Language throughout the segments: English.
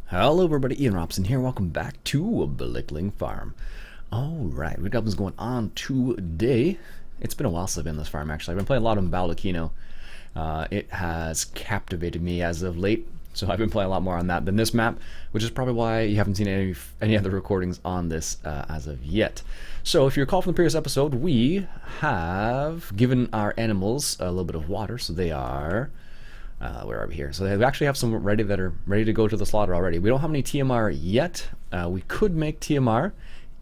Hello everybody, Iain Robson here. Welcome back to Blickling Farm. Alright, we've got what's going on today. It's been a while since I've been in this farm actually. I've been playing a lot of Baldacchino. It has captivated me as of late, so I've been playing a lot more on that than this map, which is probably why you haven't seen any other recordings on this as of yet. So if you recall from the previous episode, we have given our animals a little bit of water, so they are... where are we here? So they actually have some ready that are ready to go to the slaughter already. We don't have any TMR yet. We could make TMR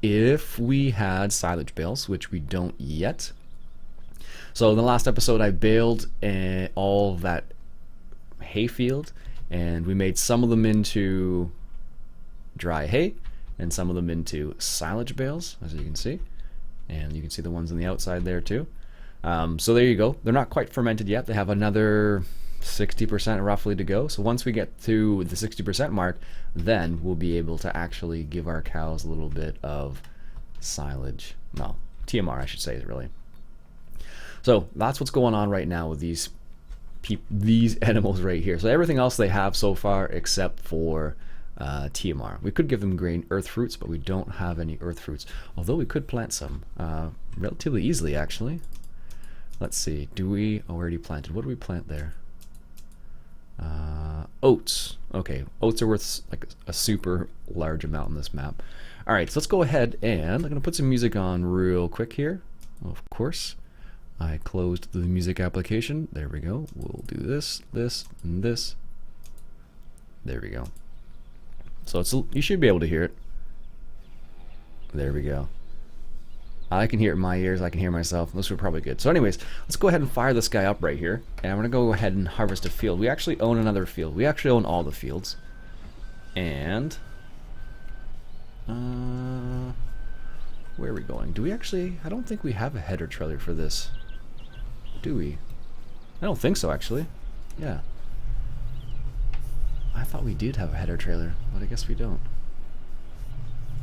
if we had silage bales, which we don't yet. So in the last episode, I baled all that hay field, and we made some of them into dry hay, and some of them into silage bales, as you can see. And you can see the ones on the outside there too. So there you go. They're not quite fermented yet. They have another 60% roughly to go. So once we get to the 60% mark, then we'll be able to actually give our cows a little bit of silage. No, TMR I should say, really. So that's what's going on right now with these animals right here. So everything else they have so far except for TMR. We could give them grain earth fruits, but we don't have any earth fruits. Although we could plant some relatively easily actually. Let's see, do we already planted? What do we plant there? Oats. Okay, oats are worth like a super large amount on this map. Alright, so let's go ahead and I'm going to put some music on real quick here. Of course, I closed the music application. There we go. We'll do this, this, and this. There we go. So you should be able to hear it. There we go. I can hear it in my ears, I can hear myself. Those were probably good. So anyways, let's go ahead and fire this guy up right here. And I'm going to go ahead and harvest a field. We actually own another field. We actually own all the fields. And... where are we going? Do we actually... I don't think we have a header trailer for this. Do we? I don't think so, actually. Yeah. I thought we did have a header trailer, but I guess we don't.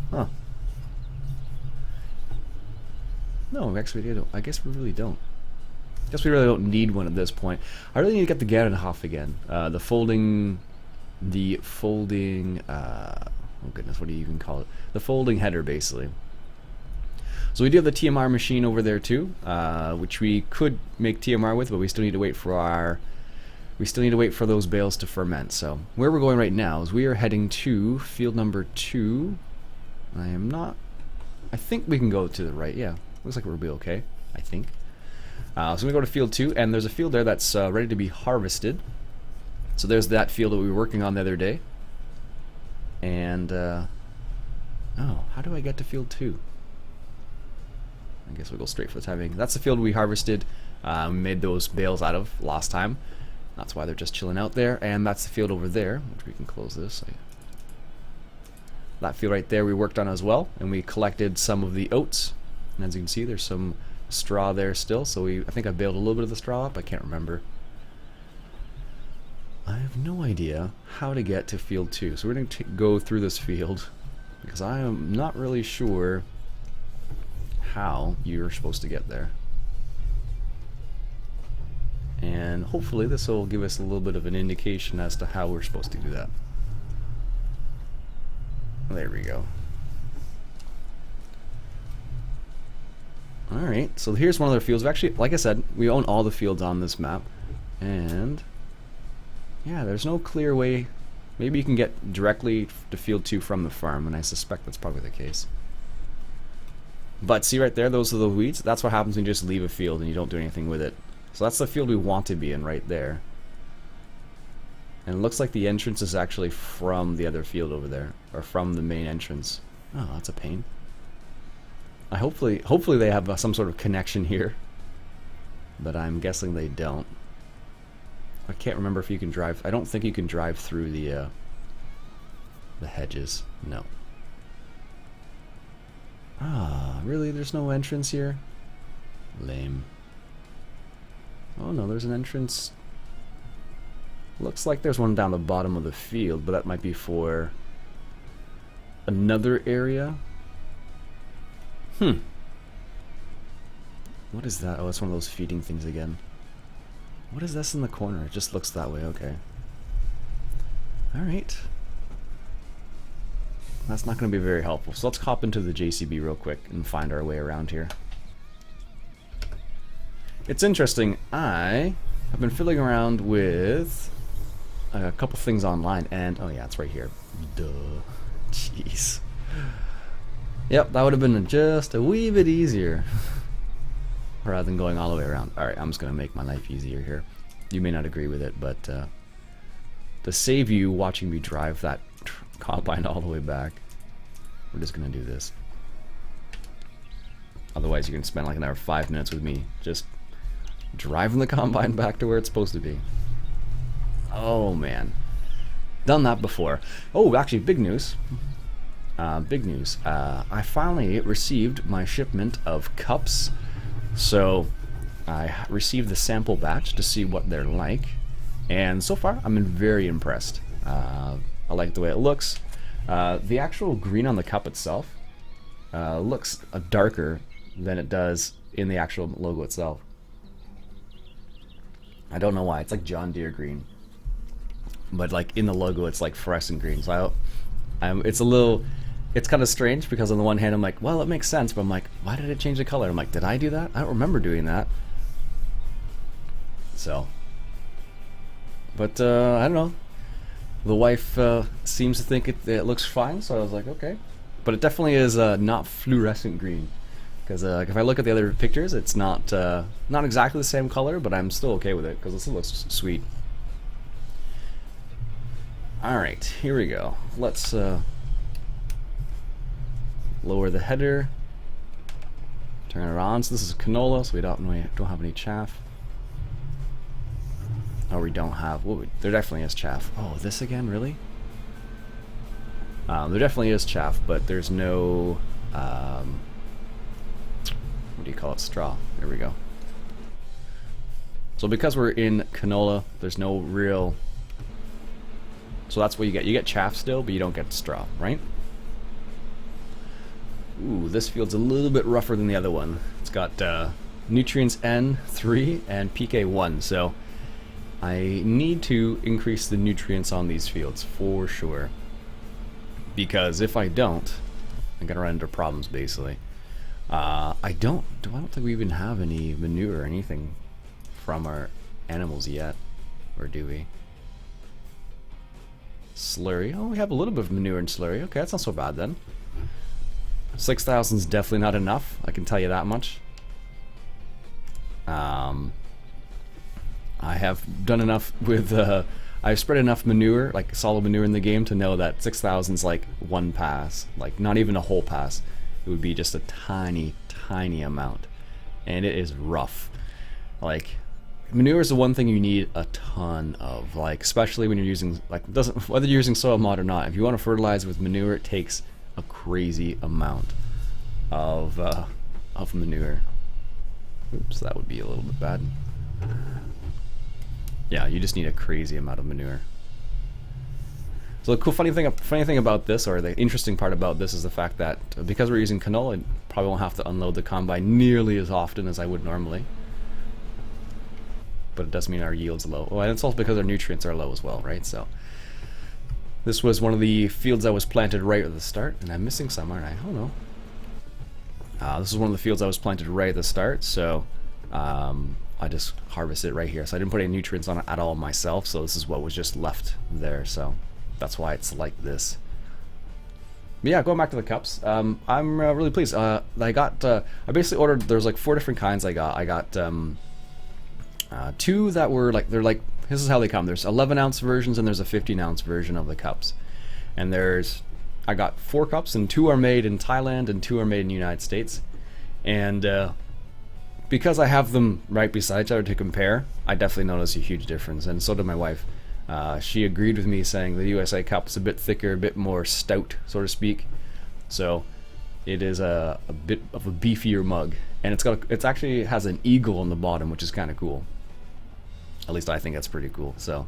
Huh. No, actually we don't. I guess we really don't. I guess we really don't need one at this point. I really need to get the Gartenhof again. The folding, oh goodness, what do you even call it? The folding header, basically. So we do have the TMR machine over there too, which we could make TMR with, but we still need to wait for those bales to ferment. So where we're going right now is we are heading to field number 2. I think we can go to the right, yeah. Looks like we'll be okay, I think. So we go to field 2, and there's a field there that's ready to be harvested. So there's that field that we were working on the other day. And, oh, how do I get to field 2? I guess we'll go straight for the timing. That's the field we harvested, made those bales out of last time. That's why they're just chilling out there. And that's the field over there, which we can close this. That field right there we worked on as well, and we collected some of the oats. And as you can see, there's some straw there still, so I think I baled a little bit of the straw up. I can't remember. I have no idea how to get to field 2, so we're going to go through this field because I am not really sure how you're supposed to get there. And hopefully this will give us a little bit of an indication as to how we're supposed to do that. There we go. Alright, so here's one of their fields. Actually, like I said, we own all the fields on this map. And yeah, there's no clear way. Maybe you can get directly to field 2 from the farm, and I suspect that's probably the case. But see right there, those are the weeds. That's what happens when you just leave a field and you don't do anything with it. So that's the field we want to be in right there. And it looks like the entrance is actually from the other field over there, or from the main entrance. Oh, that's a pain. Hopefully they have some sort of connection here, but I'm guessing they don't. I can't remember if you can drive. I don't think you can drive through the hedges. No. Ah, really? There's no entrance here? Lame. Oh no, there's an entrance. Looks like there's one down the bottom of the field, but that might be for another area. What is that? Oh, it's one of those feeding things again. What is this in the corner? It just looks that way. Okay. Alright. That's not going to be very helpful. So let's hop into the JCB real quick and find our way around here. It's interesting. I have been fiddling around with a couple things online, and oh yeah, it's right here. Duh. Jeez. Yep, that would have been just a wee bit easier rather than going all the way around. Alright, I'm just going to make my life easier here. You may not agree with it, but to save you watching me drive that combine all the way back, we're just going to do this. Otherwise, you're going to spend like another 5 minutes with me just driving the combine back to where it's supposed to be. Oh, man. Done that before. Oh, actually, big news. Big news. I finally received my shipment of cups. So I received the sample batch to see what they're like. And so far, I'm very impressed. I like the way it looks. The actual green on the cup itself looks darker than it does in the actual logo itself. I don't know why. It's like John Deere green. But like in the logo, it's like fluorescent green. So it's kind of strange because on the one hand, I'm like, well, it makes sense. But I'm like, why did it change the color? I'm like, did I do that? I don't remember doing that. So, but I don't know. The wife seems to think it looks fine. So I was like, okay. But it definitely is not fluorescent green. Because if I look at the other pictures, it's not exactly the same color, but I'm still okay with it because it still looks sweet. Alright, here we go. Let's lower the header, turn it on. So this is canola, so we don't have any chaff. Oh, we don't have. Well, there definitely is chaff. Oh, this again, really? There definitely is chaff, but there's no. What do you call it? Straw. There we go. So because we're in canola, there's no real. So that's what you get. You get chaff still, but you don't get straw, right? Ooh, this field's a little bit rougher than the other one. It's got nutrients N3 and PK1, so I need to increase the nutrients on these fields for sure. Because if I don't, I'm gonna run into problems basically. I don't think we even have any manure or anything from our animals yet, or do we? Slurry. Oh, we have a little bit of manure and slurry. Okay, that's not so bad then. 6,000 is definitely not enough. I can tell you that much. I have done enough with. I've spread enough manure, like solid manure, in the game to know that 6,000 is like one pass, like not even a whole pass. It would be just a tiny, tiny amount, and it is rough. Like. Manure is the one thing you need a ton of, like especially when you're using whether you're using soil mod or not. If you want to fertilize with manure, it takes a crazy amount of manure. Oops, that would be a little bit bad. Yeah, you just need a crazy amount of manure. So the funny thing about this, or the interesting part about this, is the fact that because we're using canola, I probably won't have to unload the combine nearly as often as I would normally. But it does mean our yield's low. Oh, and it's also because our nutrients are low as well, right? So this was one of the fields that was planted right at the start, and I'm missing some, aren't I? Oh no. This is one of the fields that was planted right at the start, so I just harvested it right here. So I didn't put any nutrients on it at all myself, so this is what was just left there. So that's why it's like this. But yeah, going back to the cups, I'm really pleased. I basically ordered. There's like 4 different kinds. I got 2 that were like, they're like, this is how they come. There's 11-ounce versions and there's a 15-ounce version of the cups. And I got 4 cups, and 2 are made in Thailand and 2 are made in the United States. And because I have them right beside each other to compare, I definitely noticed a huge difference, and so did my wife. She agreed with me, saying the USA cup's a bit thicker, a bit more stout, so to speak. So it is a bit of a beefier mug, and it actually has an eagle on the bottom, which is kind of cool. At least I think that's pretty cool. So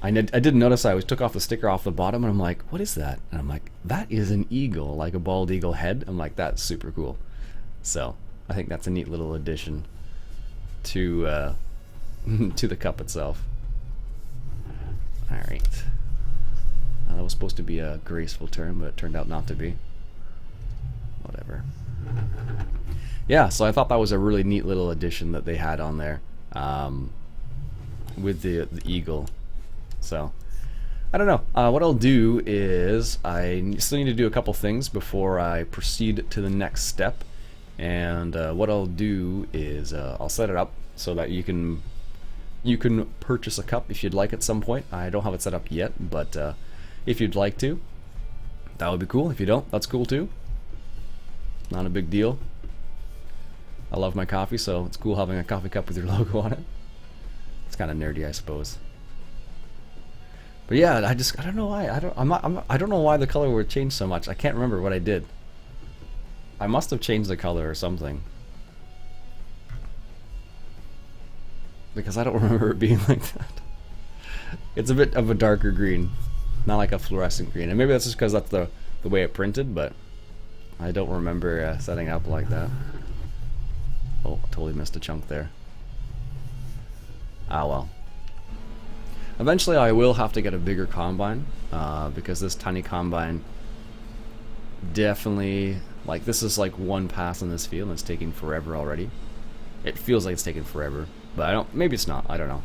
I didn't notice. I took off the sticker off the bottom, and I'm like, what is that? And I'm like, that is an eagle, like a bald eagle head. I'm like, that's super cool. So I think that's a neat little addition to to the cup itself. All right. That was supposed to be a graceful turn, but it turned out not to be. Whatever. Yeah, so I thought that was a really neat little addition that they had on there with the eagle. So I don't know. What I'll do is I still need to do a couple things before I proceed to the next step. And what I'll do is I'll set it up so that you can purchase a cup if you'd like at some point. I don't have it set up yet, but if you'd like to, that would be cool. If you don't, that's cool too. Not a big deal. I love my coffee, so it's cool having a coffee cup with your logo on it. It's kind of nerdy, I suppose. But yeah, I don't know why. I don't know why the color would change so much. I can't remember what I did. I must have changed the color or something. Because I don't remember it being like that. It's a bit of a darker green, not like a fluorescent green. And maybe that's just because that's the way it printed, but I don't remember setting it up like that. Oh, totally missed a chunk there. Ah well. Eventually I will have to get a bigger combine, because this tiny combine definitely, like, this is like one pass in this field and it's taking forever already. It feels like it's taking forever, but maybe it's not, I don't know.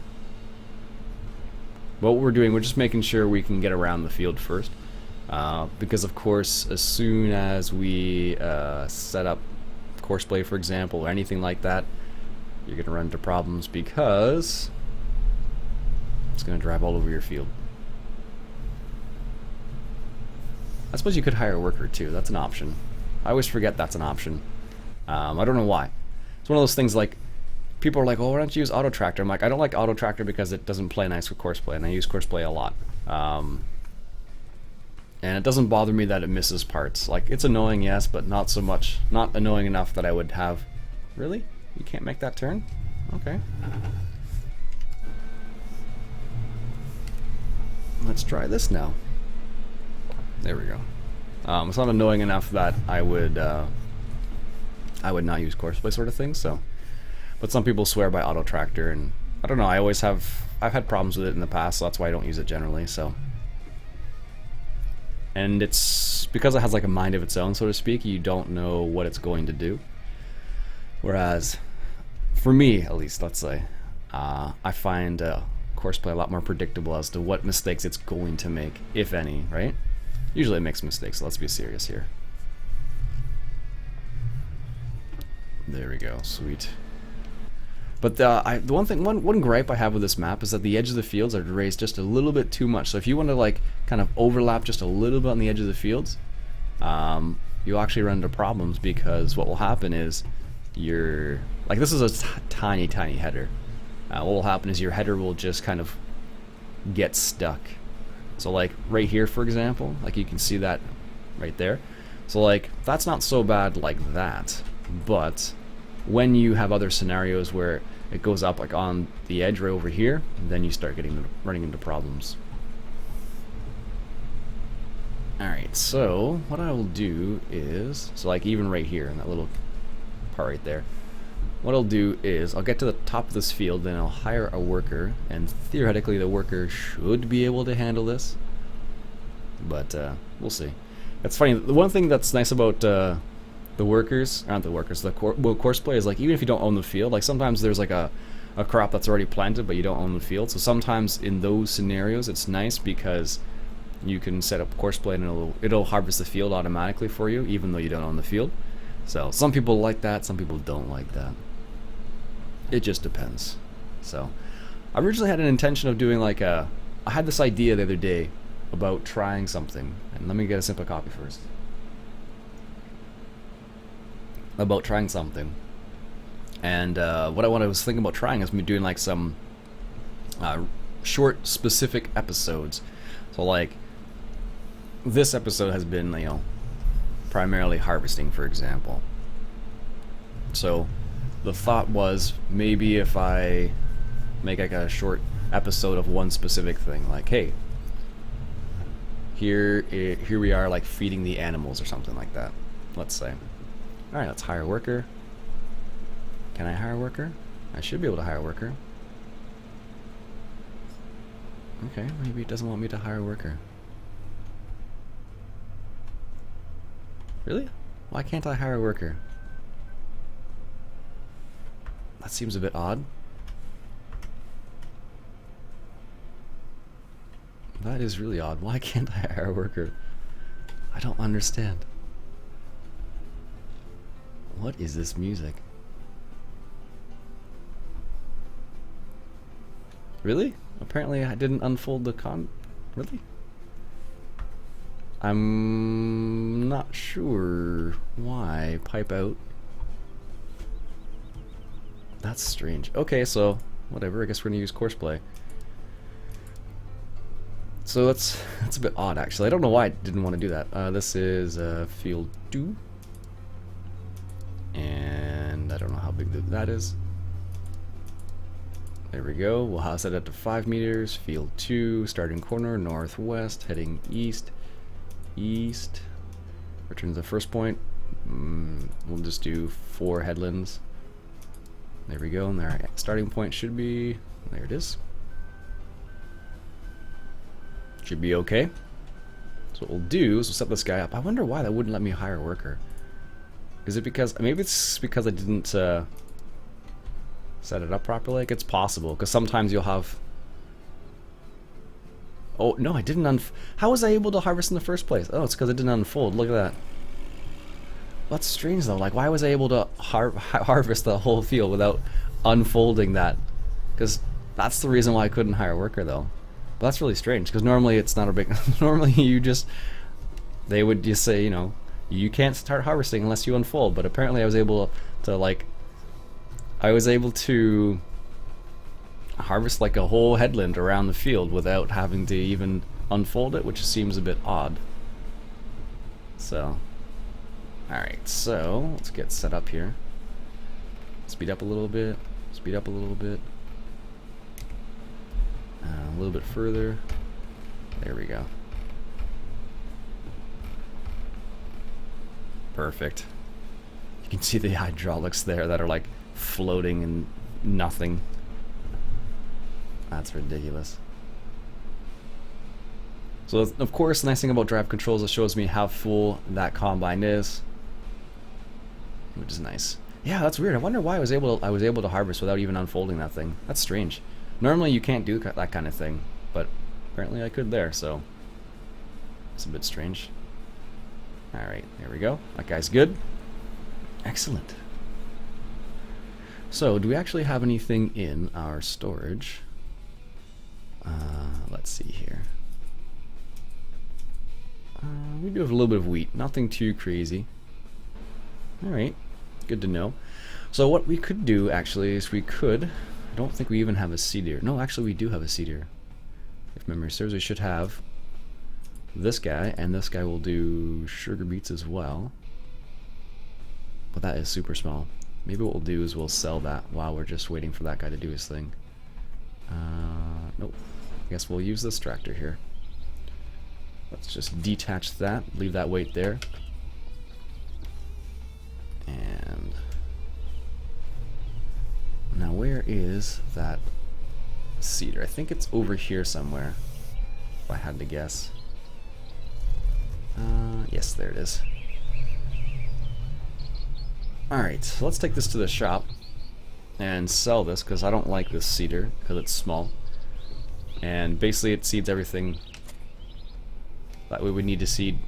But what we're doing, we're just making sure we can get around the field first, because of course as soon as we set up Courseplay, for example, or anything like that, you're gonna run into problems because it's gonna drive all over your field. I suppose you could hire a worker too. That's an option. I always forget that's an option. I don't know why. It's one of those things, like, people are like, oh, why don't you use Auto Tractor? I'm like, I don't like Auto Tractor because it doesn't play nice with Courseplay, and I use Courseplay a lot. And it doesn't bother me that it misses parts. Like, it's annoying, yes, but not so much. Not annoying enough that I would have... Really? You can't make that turn? Okay. Let's try this now. There we go. It's not annoying enough that I would not use Courseplay sort of thing, so... But some people swear by Auto Tractor, and I don't know, I've had problems with it in the past, so that's why I don't use it generally, so... And it's because it has like a mind of its own, so to speak. You don't know what it's going to do. Whereas, for me at least, let's say, I find Courseplay a lot more predictable as to what mistakes it's going to make, if any, right? Usually it makes mistakes, so let's be serious here. There we go, sweet. But the one gripe I have with this map is that the edge of the fields are raised just a little bit too much. So if you want to like kind of overlap just a little bit on the edge of the fields, you'll actually run into problems, because what will happen is your, like, this is a tiny header. What will happen is your header will just kind of get stuck. So like right here, for example, like you can see that right there. So like that's not so bad like that, but when you have other scenarios where it goes up like on the edge right over here, then you start running into problems. Alright, so what I will do is, so like even right here in that little part right there, what I'll do is I'll get to the top of this field, then I'll hire a worker, and theoretically the worker should be able to handle this, but we'll see. It's funny, the one thing that's nice about the Courseplay is, like, even if you don't own the field, like sometimes there's like a crop that's already planted but you don't own the field, so sometimes in those scenarios it's nice because you can set up Courseplay and it'll harvest the field automatically for you even though you don't own the field. So some people like that, some people don't like that. It just depends. So I originally had an intention of doing like I had this idea the other day about trying something, and let me get a simple copy first. About trying something, and what I was thinking about trying is me doing like some short specific episodes. So like this episode has been, you know, primarily harvesting, for example. So the thought was maybe if I make like a short episode of one specific thing, like, hey, here we are, like feeding the animals or something like that, let's say. Alright, let's hire a worker. Can I hire a worker? I should be able to hire a worker. Okay, maybe it doesn't want me to hire a worker. Really? Why can't I hire a worker? That seems a bit odd. That is really odd. Why can't I hire a worker? I don't understand. What is this music? Really? Apparently I didn't unfold the Really? I'm not sure why. Pipe out. That's strange. Okay, so whatever. I guess we're gonna use Courseplay. So that's a bit odd, actually. I don't know why I didn't want to do that. This is field 2, and I don't know how big that is. There we go. We'll set it to 5 meters. Field 2, starting corner, northwest, heading east. East. Return to the first point. We'll just do 4 headlands. There we go. And our starting point should be. There it is. Should be okay. So what we'll do is we'll set this guy up. I wonder why that wouldn't let me hire a worker. Is it because maybe it's because I didn't set it up properly? Like, it's possible because sometimes you'll have. Oh, no, I didn't how was I able to harvest in the first place? Oh, it's because it didn't unfold. Look at that. That's strange, though. Like, why was I able to harvest the whole field without unfolding that? Because that's the reason why I couldn't hire a worker, though. But that's really strange, because normally it's not a big... normally you just... They would just say, you know, you can't start harvesting unless you unfold. But apparently I was able to, like... I was able to... harvest like a whole headland around the field without having to even unfold it, which seems a bit odd. So, alright, so let's get set up here. Speed up a little bit, speed up a little bit, a little bit further. There we go. Perfect. You can see the hydraulics there that are like floating in nothing. That's ridiculous. So of course, the nice thing about drive controls, it shows me how full that combine is, which is nice. Yeah, that's weird. I wonder why I was able to harvest without even unfolding that thing. That's strange. Normally you can't do that kind of thing, but apparently I could there. So it's a bit strange. All right, there we go. That guy's good. Excellent. So do we actually have anything in our storage? Let's see here. We do have a little bit of wheat, nothing too crazy. Alright, good to know. So what we could do actually is I don't think we even have a seeder. No, actually we do have a seeder. If memory serves, we should have this guy, and this guy will do sugar beets as well. But that is super small. Maybe what we'll do is we'll sell that while we're just waiting for that guy to do his thing. Nope. I guess we'll use this tractor here. Let's just detach that, leave that weight there. And now where is that seeder? I think it's over here somewhere, if I had to guess. Yes, there it is. Alright, so let's take this to the shop and sell this, because I don't like this seeder, because it's small. And basically it seeds everything that we would need to seed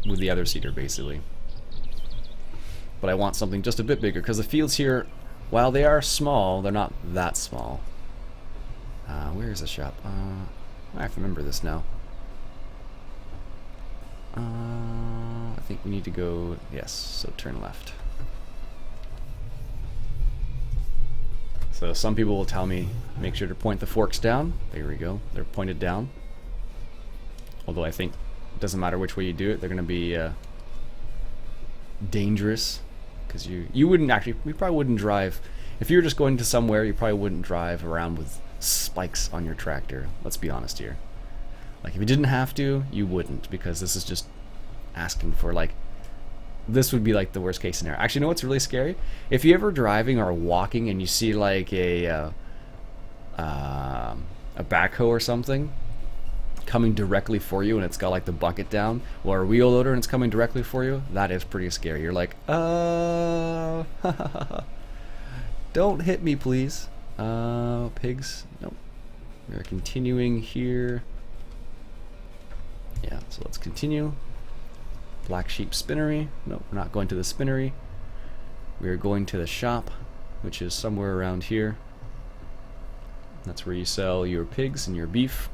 with the other seeder, basically. But I want something just a bit bigger, because the fields here, while they are small, they're not that small. Where is the shop? I have to remember this now. I think we need to go, yes, so turn left. So some people will tell me, make sure to point the forks down. There we go, they're pointed down. Although I think it doesn't matter which way you do it, they're going to be dangerous. Because you wouldn't actually, you probably wouldn't drive, if you were just going to somewhere, you probably wouldn't drive around with spikes on your tractor. Let's be honest here. Like, if you didn't have to, you wouldn't, because this is just asking for, like, this would be like the worst case scenario. Actually, you know what's really scary? If you're ever driving or walking and you see like a backhoe or something, coming directly for you and it's got like the bucket down, or a wheel loader and it's coming directly for you, that is pretty scary. You're like, don't hit me, please. Pigs. Nope. We're continuing here. Yeah, so let's continue. Black sheep spinnery. Nope, we're not going to the spinnery. We're going to the shop, which is somewhere around here. That's where you sell your pigs and your beef.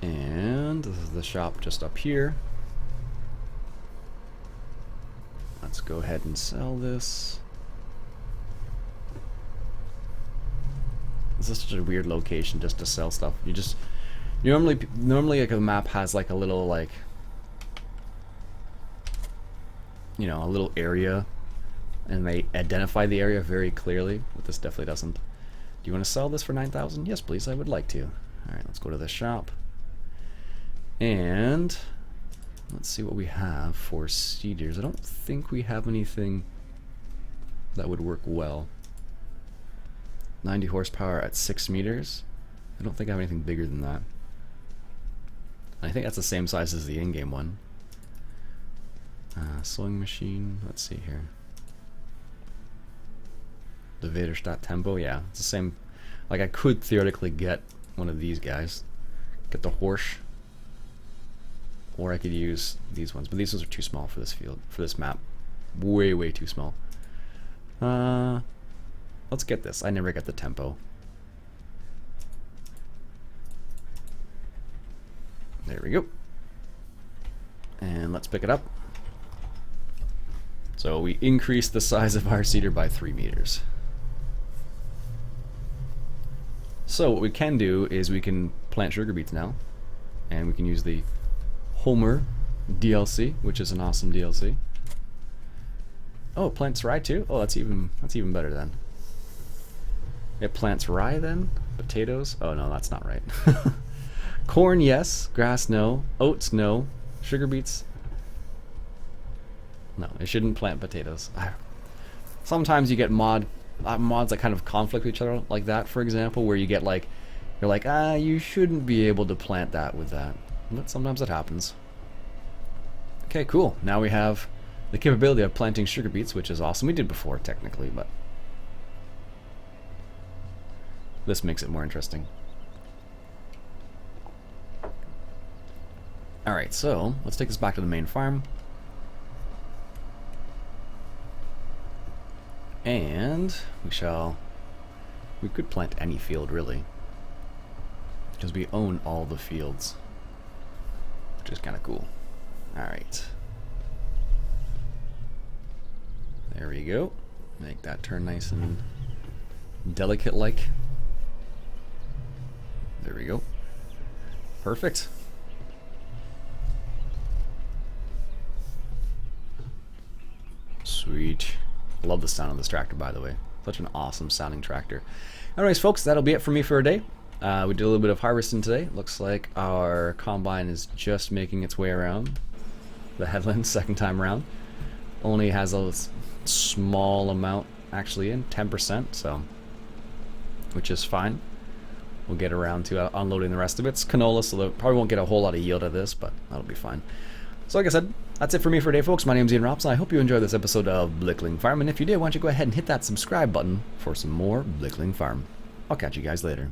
And this is the shop just up here. Let's go ahead and sell this. This is such a weird location just to sell stuff. You just normally like a map has like a little like, you know, a little area, and they identify the area very clearly, but this definitely doesn't. Do you want to sell this for 9,000? Yes, please, I would like to. Alright, let's go to the shop. And let's see what we have for seeders. I don't think we have anything that would work well. 90 horsepower at 6 meters. I don't think I have anything bigger than that. I think that's the same size as the in-game one. Sewing machine, let's see here. The Vaderstadt Tempo, yeah, it's the same. Like, I could theoretically get one of these guys. Get the horse. Or I could use these ones, but these ones are too small for this field, for this map. Way, way too small. Let's get this. I never get the Tempo. There we go. And let's pick it up. So we increase the size of our seeder by 3 meters. So what we can do is we can plant sugar beets now, and we can use the Homer DLC, which is an awesome DLC. Oh, it plants rye too? Oh, that's even better then. It plants rye then? Potatoes? Oh no, that's not right. Corn, yes. Grass, no. Oats, no. Sugar beets? No, it shouldn't plant potatoes. Sometimes you get mods that kind of conflict with each other like that, for example, where you get like, you're like, you shouldn't be able to plant that with that. But sometimes it happens. Okay, cool. Now we have the capability of planting sugar beets, which is awesome. We did before, technically, but this makes it more interesting. Alright, so let's take this back to the main farm. And we could plant any field really, because we own all the fields, which is kind of cool. Alright. There we go. Make that turn nice and delicate-like. There we go. Perfect. Sweet. Love the sound of this tractor, by the way. Such an awesome sounding tractor. Anyways, folks, that'll be it for me for a day. We did a little bit of harvesting today. Looks like our combine is just making its way around the headland second time around. Only has a small amount actually in, 10%, so, which is fine. We'll get around to unloading the rest of it. It's canola, so probably won't get a whole lot of yield out of this, but that'll be fine. So like I said, that's it for me for today, folks. My name's Iain Robson. I hope you enjoyed this episode of Blickling Farm, and if you did, why don't you go ahead and hit that subscribe button for some more Blickling Farm. I'll catch you guys later.